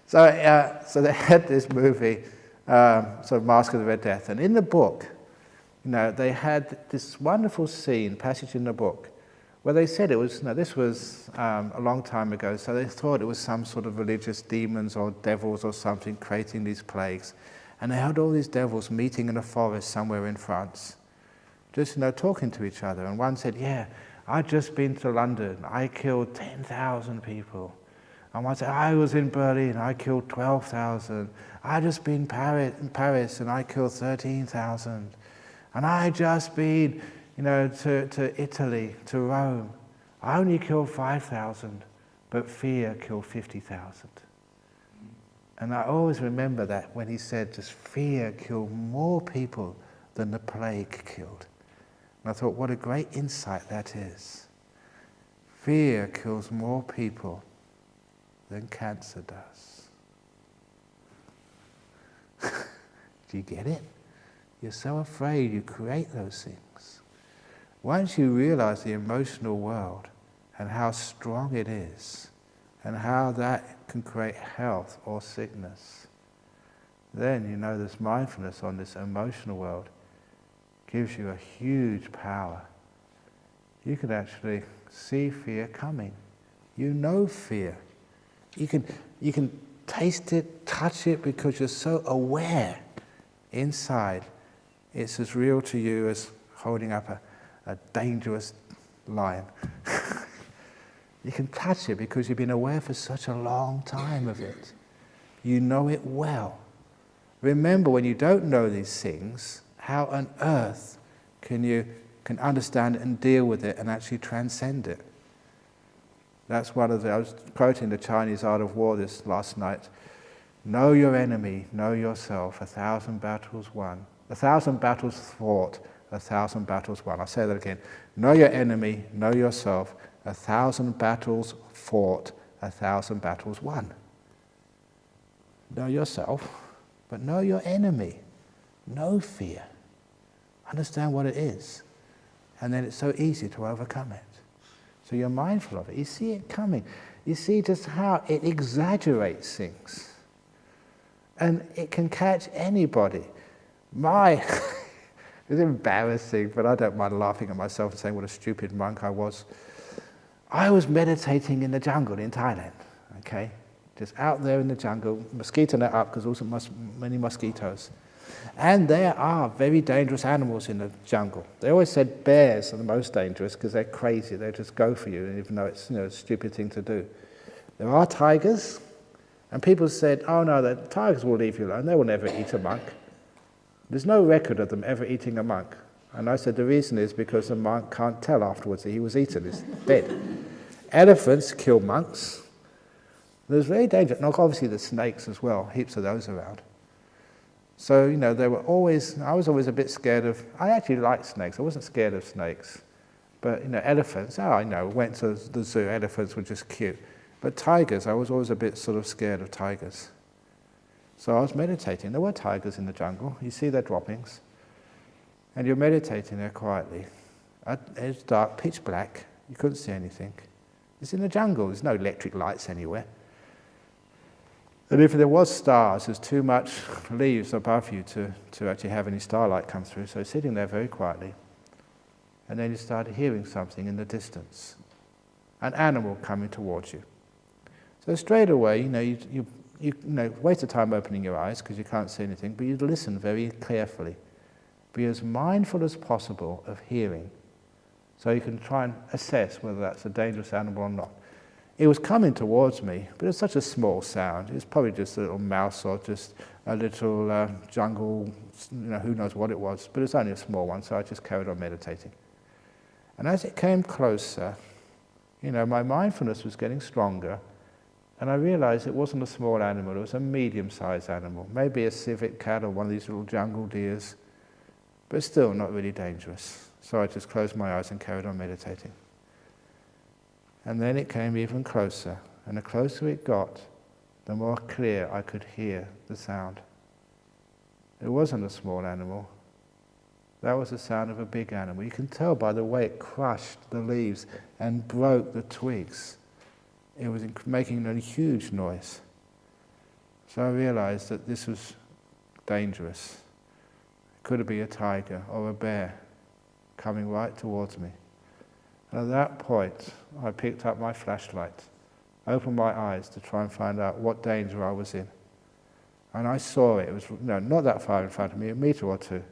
So they had this movie, Masque of the Red Death, and in the book, they had this wonderful passage in the book, where they said it was, this was a long time ago, so they thought it was some sort of religious demons or devils or something creating these plagues. And they had all these devils meeting in a forest somewhere in France, just, talking to each other. And one said, yeah, I've just been to London, I killed 10,000 people. And one said, I was in Berlin, I killed 12,000. I just been in Paris and I killed 13,000. And I just been, to Italy, to Rome. I only killed 5,000, but fear killed 50,000. And I always remember that when he said, just fear killed more people than the plague killed. And I thought, what a great insight that is. Fear kills more people than cancer does. Do you get it? You're so afraid you create those things. Once you realize the emotional world and how strong it is and how that can create health or sickness, then this mindfulness on this emotional world gives you a huge power. You can actually see fear coming You know fear. You can taste it, touch it, because you're so aware inside. It's as real to you as holding up a dangerous lion. You can touch it because you've been aware for such a long time of it. You know it well. Remember, when you don't know these things, how on earth can you understand it and deal with it and actually transcend it? That's one of I was quoting the Chinese Art of War this last night. Know your enemy, know yourself, 1,000 battles won. 1,000 battles fought, 1,000 battles won. I'll say that again. Know your enemy, know yourself, 1,000 battles fought, 1,000 battles won. Know yourself, but know your enemy. Know fear. Understand what it is. And then it's so easy to overcome it. So you're mindful of it. You see it coming. You see just how it exaggerates things. And it can catch anybody. It's embarrassing, but I don't mind laughing at myself and saying what a stupid monk I was. I was meditating in the jungle in Thailand, okay? Just out there in the jungle, mosquito net up because also many mosquitoes. And there are very dangerous animals in the jungle. They always said bears are the most dangerous because they're crazy. They just go for you, even though it's a stupid thing to do. There are tigers, and people said, oh no, the tigers will leave you alone. They will never eat a monk. There's no record of them ever eating a monk. And I said the reason is because the monk can't tell afterwards that he was eaten. He's dead. Elephants kill monks. There's very dangerous. And obviously the snakes as well, heaps of those around. So, they were always, I was always a bit scared of, I actually liked snakes, I wasn't scared of snakes. But, elephants, went to the zoo, elephants were just cute. But tigers, I was always a bit sort of scared of tigers. So I was meditating, there were tigers in the jungle, you see their droppings. And you're meditating there quietly. It's dark, pitch black, you couldn't see anything. It's in the jungle, there's no electric lights anywhere. And if there was stars, there's too much leaves above you to actually have any starlight come through. So sitting there very quietly. And then you started hearing something in the distance. An animal coming towards you. So straight away, you waste of time opening your eyes because you can't see anything, but you listen very carefully. Be as mindful as possible of hearing. So you can try and assess whether that's a dangerous animal or not. It was coming towards me, but it's such a small sound. It's probably just a little mouse or just a little jungle, who knows what it was. But it's only a small one, so I just carried on meditating. And as it came closer, my mindfulness was getting stronger, and I realized it wasn't a small animal, it was a medium-sized animal, maybe a civet cat or one of these little jungle deers, but still not really dangerous. So I just closed my eyes and carried on meditating. And then it came even closer, and the closer it got, the more clear I could hear the sound. It wasn't a small animal. That was the sound of a big animal. You can tell by the way it crushed the leaves and broke the twigs. It was making a huge noise. So I realized that this was dangerous. It could be a tiger or a bear coming right towards me. And at that point, I picked up my flashlight, opened my eyes to try and find out what danger I was in. And I saw it. It was not that far in front of me, a meter or two.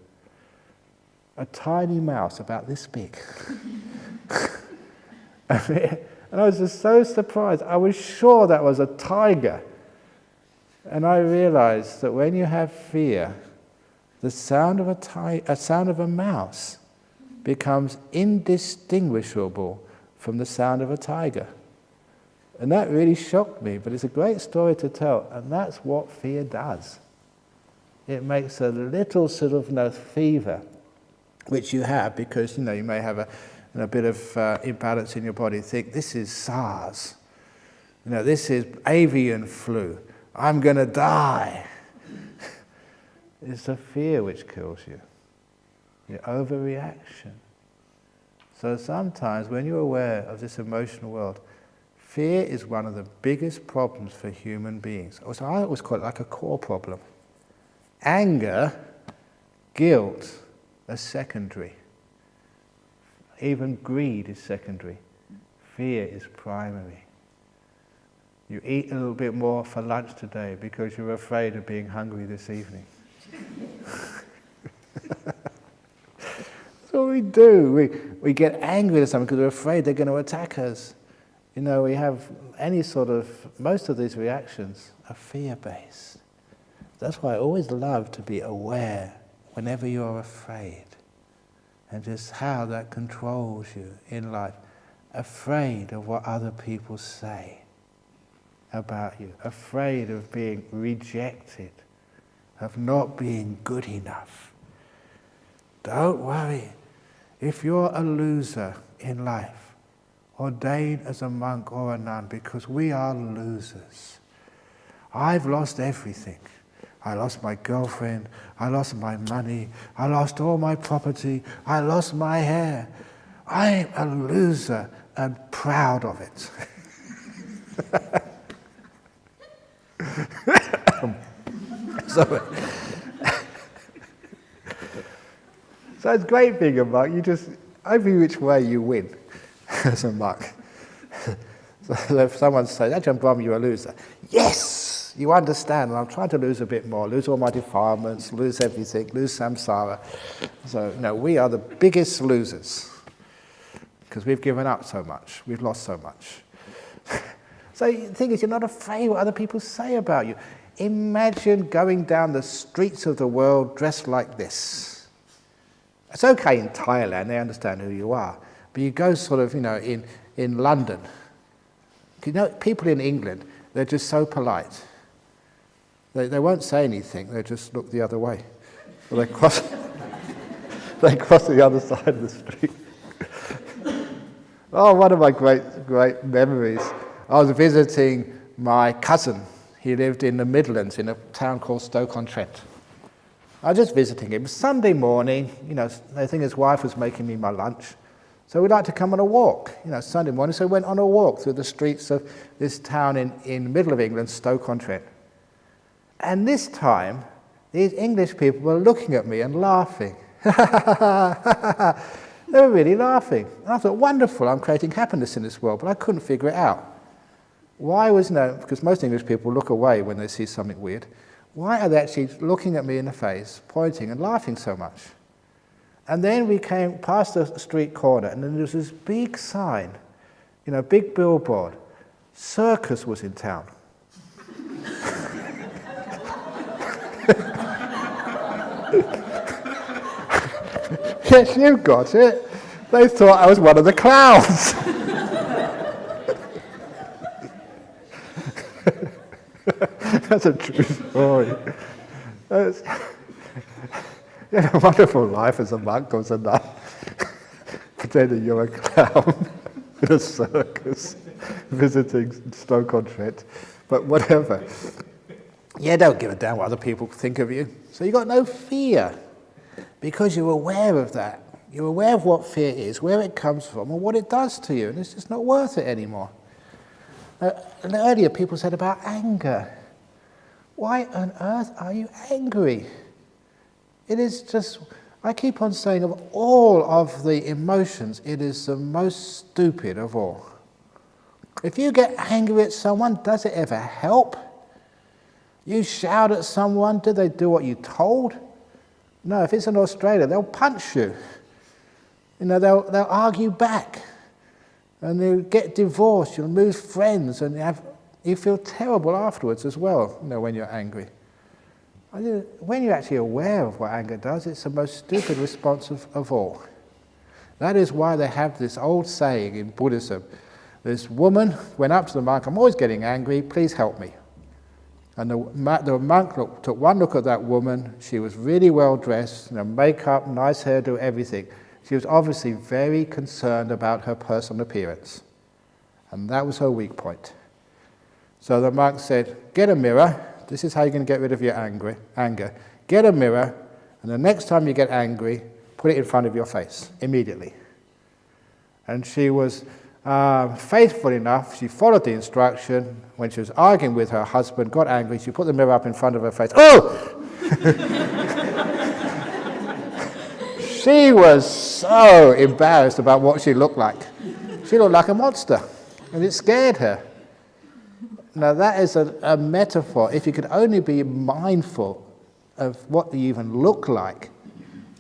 A tiny mouse about this big. And I was just so surprised. I was sure that was a tiger. And I realized that when you have fear, the sound of a mouse becomes indistinguishable from the sound of a tiger. And that really shocked me, but it's a great story to tell, and that's what fear does. It makes a little sort of fever, which you have because you may have a bit of imbalance in your body. Think, this is SARS, this is avian flu, I'm going to die. It's the fear which kills you. The overreaction. So sometimes when you're aware of this emotional world, fear is one of the biggest problems for human beings. So I always call it like a core problem. Anger, guilt are secondary. Even greed is secondary. Fear is primary. You eat a little bit more for lunch today because you're afraid of being hungry this evening. That's what we do. We get angry at someone because we're afraid they're going to attack us. You know, we have most of these reactions are fear-based. That's why I always love to be aware whenever you're afraid and just how that controls you in life. Afraid of what other people say about you, afraid of being rejected, of not being good enough. Don't worry. If you're a loser in life, ordain as a monk or a nun, because we are losers. I've lost everything. I lost my girlfriend, I lost my money, I lost all my property, I lost my hair. I'm a loser and proud of it. So it's great being a monk. Every which way you win as a monk. So if someone says, Ajahn Brahm, you're a loser. Yes, you understand. And I'm trying to lose a bit more, lose all my defilements, lose everything, lose samsara. So no, we are the biggest losers because we've given up so much. We've lost so much. So the thing is, you're not afraid what other people say about you. Imagine going down the streets of the world dressed like this. It's okay in Thailand, they understand who you are. But you go in London. You know, people in England, they're just so polite. They won't say anything, they just look the other way. Or they cross the other side of the street. Oh, one of my great memories. I was visiting my cousin. He lived in the Midlands in a town called Stoke-on-Trent. I was just visiting him. Sunday morning, I think his wife was making me my lunch. So we'd like to come on a walk, Sunday morning. So we went on a walk through the streets of this town in the middle of England, Stoke-on-Trent. And this time, these English people were looking at me and laughing. They were really laughing. And I thought, wonderful, I'm creating happiness in this world, but I couldn't figure it out. Because most English people look away when they see something weird. Why are they actually looking at me in the face, pointing and laughing so much? And then we came past the street corner, and then there was this big sign, big billboard. Circus was in town. Yes, you got it. They thought I was one of the clowns. That's a true story. You had a wonderful life as a monk or as a nun, pretending you're a clown in a circus, visiting Stoke-on-Trent, but whatever. Yeah, don't give a damn what other people think of you. So you've got no fear, because you're aware of that. You're aware of what fear is, where it comes from, and what it does to you, and it's just not worth it anymore. And earlier people said about anger. Why on earth are you angry? It is just, I keep on saying, of all of the emotions, it is the most stupid of all. If you get angry at someone, does it ever help? You shout at someone, do they do what you're told? No, if it's in Australia, they'll punch you. They'll argue back. And they'll get divorced, you'll lose friends, and you feel terrible afterwards as well, when you're angry. When you're actually aware of what anger does, it's the most stupid response of all. That is why they have this old saying in Buddhism. This woman went up to the monk, I'm always getting angry, please help me. And the monk took one look at that woman, she was really well dressed, makeup, nice hairdo, everything. She was obviously very concerned about her personal appearance. And that was her weak point. So the monk said, get a mirror. This is how you're going to get rid of your anger. Get a mirror, and the next time you get angry, put it in front of your face, immediately. And she was faithful enough, she followed the instruction. When she was arguing with her husband, got angry, she put the mirror up in front of her face. Oh! She was so embarrassed about what she looked like. She looked like a monster, and it scared her. Now that is a metaphor. If you could only be mindful of what you even look like,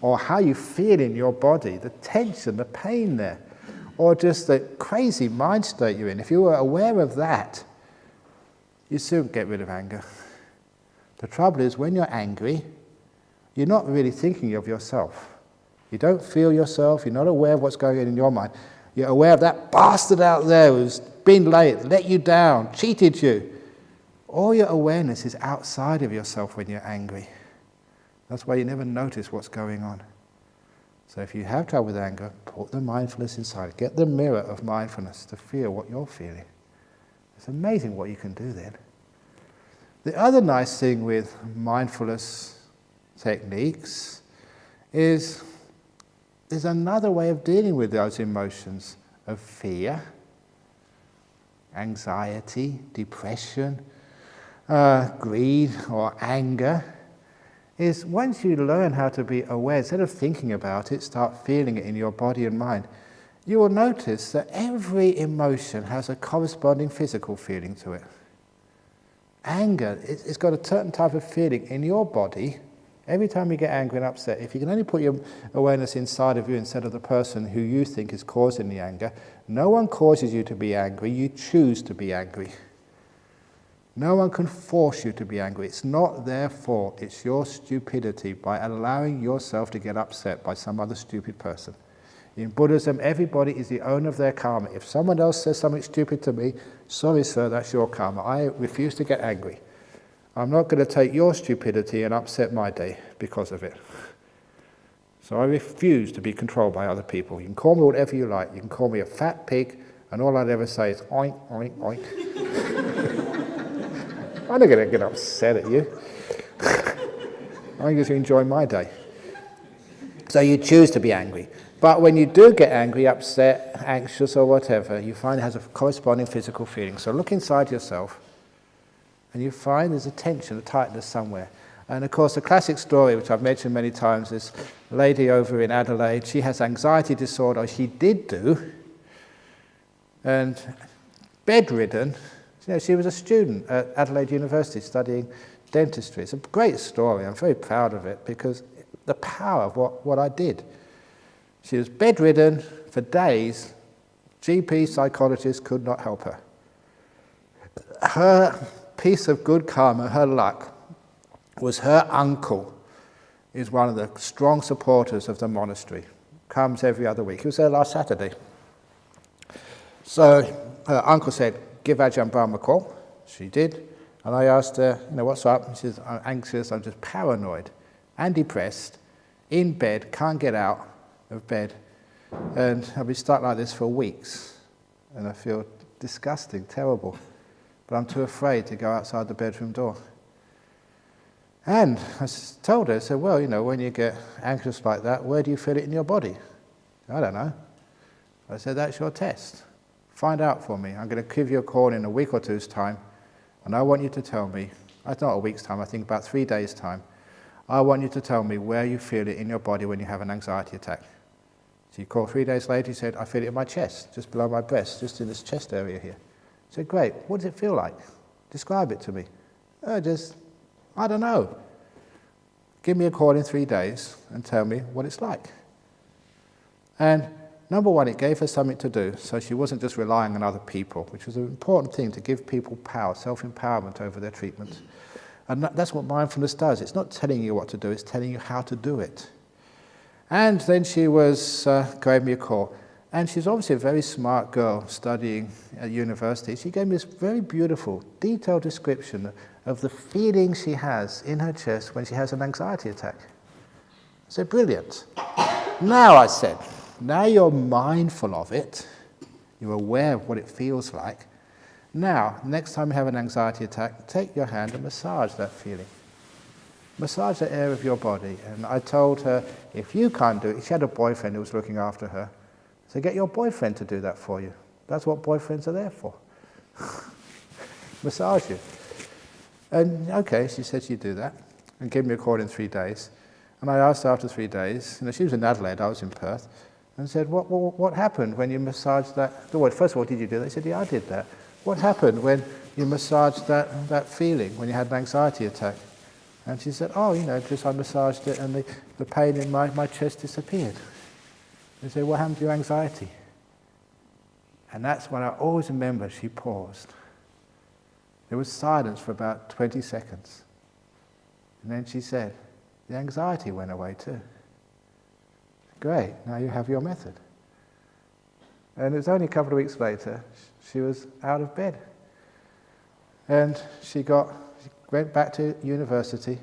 or how you feel in your body, the tension, the pain there, or just the crazy mind state you're in, if you were aware of that, you soon get rid of anger. The trouble is, when you're angry, you're not really thinking of yourself. You don't feel yourself, you're not aware of what's going on in your mind. You're aware of that bastard out there who's been late, let you down, cheated you. All your awareness is outside of yourself when you're angry. That's why you never notice what's going on. So if you have trouble with anger, put the mindfulness inside. Get the mirror of mindfulness to feel what you're feeling. It's amazing what you can do then. The other nice thing with mindfulness techniques is there's another way of dealing with those emotions of fear, anxiety, depression, greed or anger, is once you learn how to be aware, instead of thinking about it, start feeling it in your body and mind, you will notice that every emotion has a corresponding physical feeling to it. Anger, it's got a certain type of feeling in your body. Every time you get angry and upset, if you can only put your awareness inside of you instead of the person who you think is causing the anger, no one causes you to be angry, you choose to be angry. No one can force you to be angry. It's not their fault, it's your stupidity by allowing yourself to get upset by some other stupid person. In Buddhism, everybody is the owner of their karma. If someone else says something stupid to me, sorry sir, that's your karma. I refuse to get angry. I'm not going to take your stupidity and upset my day because of it. So I refuse to be controlled by other people. You can call me whatever you like. You can call me a fat pig, and all I'd ever say is oink, oink, oink. I'm not going to get upset at you. I'm going to enjoy my day. So you choose to be angry. But when you do get angry, upset, anxious or whatever, you find it has a corresponding physical feeling. So look inside yourself and you find there's a tension, a tightness somewhere. And of course the classic story, which I've mentioned many times, is a lady over in Adelaide. She has anxiety disorder, or she did do, and bedridden. You know, she was a student at Adelaide University studying dentistry. It's a great story. I'm very proud of it because the power of what I did. She was bedridden for days. GP psychologists could not help her. Her piece of good karma, her luck, was her uncle is one of the strong supporters of the monastery. Comes every other week. He was there last Saturday. So her uncle said, give Ajahn Brahm a call. She did. And I asked her, what's up? She says, I'm anxious, I'm just paranoid and depressed, in bed, can't get out of bed. And I've been stuck like this for weeks. And I feel disgusting, terrible. But I'm too afraid to go outside the bedroom door. And I told her, I said, well, when you get anxious like that, where do you feel it in your body? I don't know. I said, that's your test. Find out for me. I'm going to give you a call in a week or two's time, and I want you to tell me, it's not a week's time, I think about 3 days' time, I want you to tell me where you feel it in your body when you have an anxiety attack. So he called 3 days later, he said, I feel it in my chest, just below my breast, just in this chest area here. I said, great, what does it feel like? Describe it to me. I don't know. Give me a call in 3 days and tell me what it's like. And number one, it gave her something to do, so she wasn't just relying on other people, which was an important thing, to give people power, self-empowerment over their treatment. And that's what mindfulness does. It's not telling you what to do, it's telling you how to do it. And then she gave me a call. And she's obviously a very smart girl studying at university. She gave me this very beautiful, detailed description of the feeling she has in her chest when she has an anxiety attack. I said, brilliant. Now, I said, now you're mindful of it, you're aware of what it feels like. Now, next time you have an anxiety attack, take your hand and massage that feeling. Massage the area of your body. And I told her, if you can't do it, she had a boyfriend who was looking after her, so get your boyfriend to do that for you. That's what boyfriends are there for. Massage you. And okay, she said she'd do that, and give me a call in 3 days. And I asked her after 3 days, she was in Adelaide, I was in Perth, and said, what happened when you massaged that? Well, first of all, did you do that? She said, yeah, I did that. What happened when you massaged that feeling when you had an anxiety attack? And she said, oh, just I massaged it and the pain in my chest disappeared. They said, what happened to your anxiety? And that's when I always remember she paused. There was silence for about 20 seconds. And then she said, the anxiety went away too. Great, now you have your method. And it was only a couple of weeks later, she was out of bed. And she went back to university.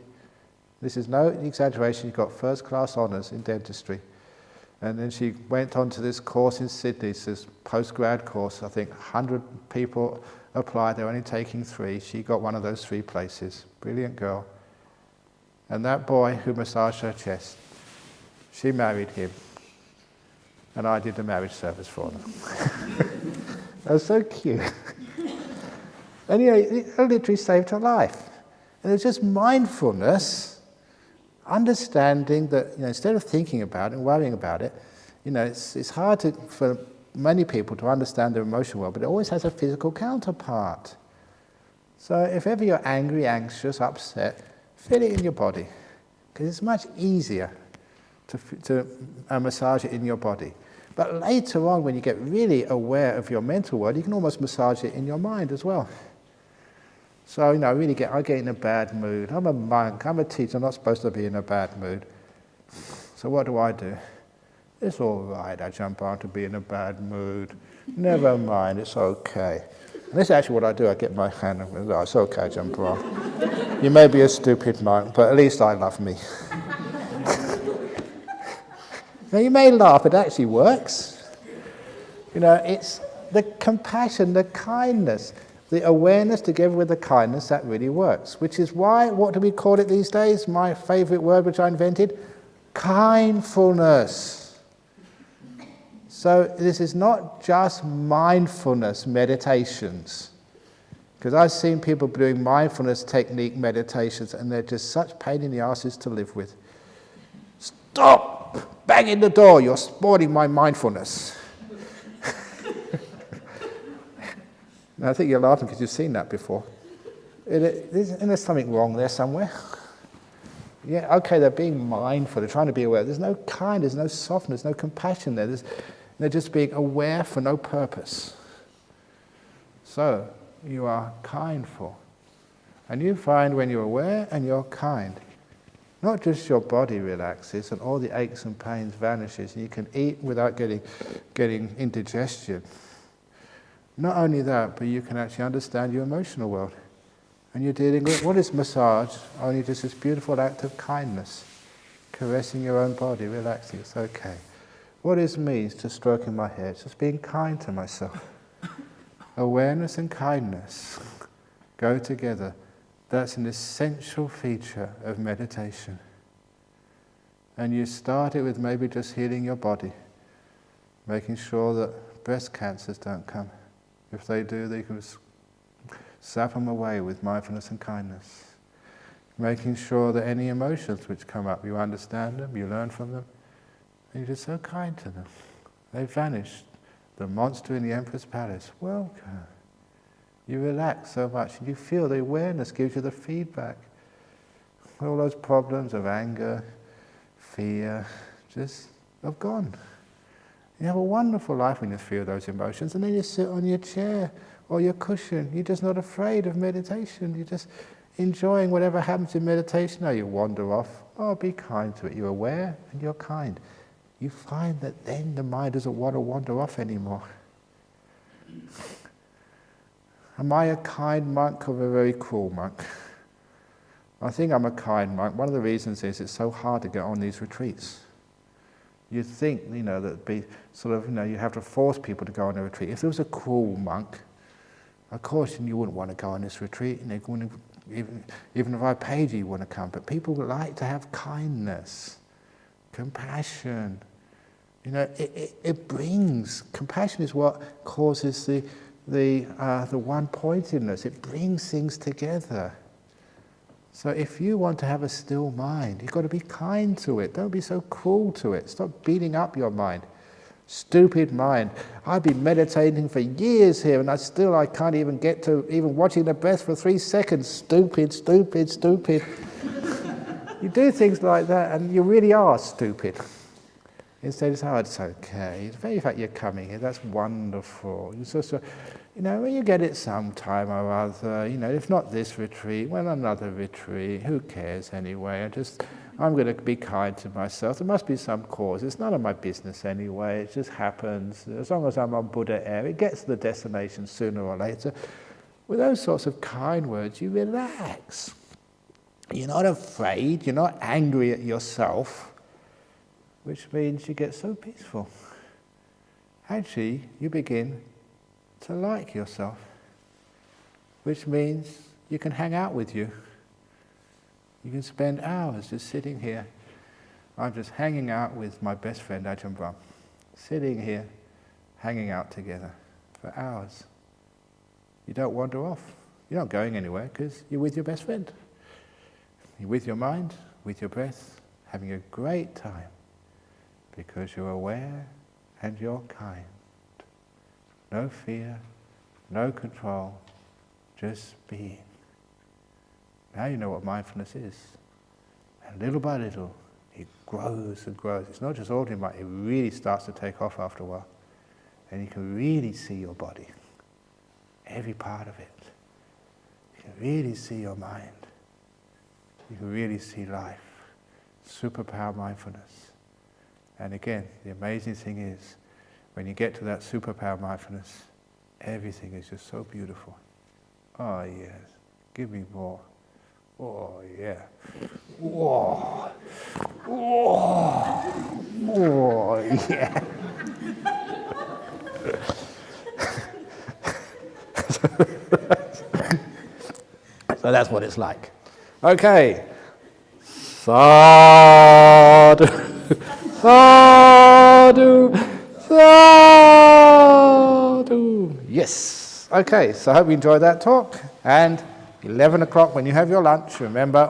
This is no exaggeration, she got first-class honours in dentistry. And then she went on to this course in Sydney, this post-grad course. I think 100 people applied, they're only taking 3. She got one of those 3 places. Brilliant girl. And that boy who massaged her chest, she married him. And I did the marriage service for them. That was so cute. And it literally saved her life. And it was just mindfulness, understanding that instead of thinking about it and worrying about it, it's hard for many people to understand their emotional world, but it always has a physical counterpart. So if ever you're angry, anxious, upset, feel it in your body, because it's much easier to massage it in your body. But later on, when you get really aware of your mental world, you can almost massage it in your mind as well. So, I get in a bad mood. I'm a monk, I'm a teacher, I'm not supposed to be in a bad mood. So what do? It's all right, I jump on to be in a bad mood. Never mind, it's okay. And this is actually what I do, I get my hand and go, oh, it's okay, jump on. You may be a stupid monk, but at least I love me. Now you may laugh, but it actually works. It's the compassion, the kindness, the awareness together with the kindness that really works. Which is why, what do we call it these days? My favourite word which I invented? Kindfulness. So this is not just mindfulness meditations. Because I've seen people doing mindfulness technique meditations and they're just such pain in the asses to live with. Stop! Bang in the door, you're spoiling my mindfulness. And I think you're laughing because you've seen that before. And there's something wrong there somewhere. Yeah, okay, they're being mindful, they're trying to be aware. There's no kindness, no softness, no compassion there. They're just being aware for no purpose. So, you are kindful. And you find when you're aware and you're kind, not just your body relaxes and all the aches and pains vanishes, and you can eat without getting indigestion. Not only that, but you can actually understand your emotional world. And you're dealing with, what is massage? Only just this beautiful act of kindness. Caressing your own body, relaxing, it's okay. What is me? It's just stroking my hair, it's just being kind to myself. Awareness and kindness go together. That's an essential feature of meditation. And you start it with maybe just healing your body, making sure that breast cancers don't come. If they do, they can zap them away with mindfulness and kindness. Making sure that any emotions which come up, you understand them, you learn from them, and you're just so kind to them. They vanished. The monster in the Emperor's Palace, welcome. You relax so much, and you feel the awareness gives you the feedback. All those problems of anger, fear, just have gone. You have a wonderful life when you feel those emotions, and then you sit on your chair or your cushion. You're just not afraid of meditation. You're just enjoying whatever happens in meditation. Or you wander off. Oh, be kind to it. You're aware and you're kind. You find that then the mind doesn't want to wander off anymore. Am I a kind monk or a very cruel monk? I think I'm a kind monk. One of the reasons is it's so hard to get on these retreats. You'd think, that it'd be sort of, you have to force people to go on a retreat. If there was a cruel monk, of course you wouldn't want to go on this retreat. Even if I paid you, you want to come. But people like to have kindness, compassion. It brings, compassion is what causes the one-pointedness. It brings things together. So if you want to have a still mind, you've got to be kind to it. Don't be so cruel to it. Stop beating up your mind. Stupid mind. I've been meditating for years here and I can't even get to even watching the breath for 3 seconds. Stupid, stupid, stupid. You do things like that and you really are stupid. Instead it's, oh, it's okay. The very fact you're coming here, that's wonderful. It's just, when you get it sometime or other, if not this retreat, well, another retreat, who cares anyway? I'm going to be kind to myself. There must be some cause. It's none of my business anyway. It just happens. As long as I'm on Buddha air, it gets to the destination sooner or later. With those sorts of kind words, you relax. You're not afraid. You're not angry at yourself, which means you get so peaceful. Actually, you begin to like yourself, which means you can hang out with you. You can spend hours just sitting here. I'm just hanging out with my best friend Ajahn Brahm, sitting here, hanging out together for hours. You don't wander off. You're not going anywhere because you're with your best friend. You're with your mind, with your breath, having a great time because you're aware and you're kind. No fear, no control, just being. Now you know what mindfulness is. And little by little, it grows and grows. It's not just ordinary mind, it really starts to take off after a while. And you can really see your body, every part of it. You can really see your mind. You can really see life. Superpower mindfulness. And again, the amazing thing is, when you get to that superpower mindfulness, everything is just so beautiful. Oh yes, give me more. Oh yeah. Whoa. Whoa. Oh yeah. So that's what it's like. Okay. Sadhu. Sadhu. Sadhu. Yes. Okay, so I hope you enjoyed that talk. And 11 o'clock when you have your lunch, remember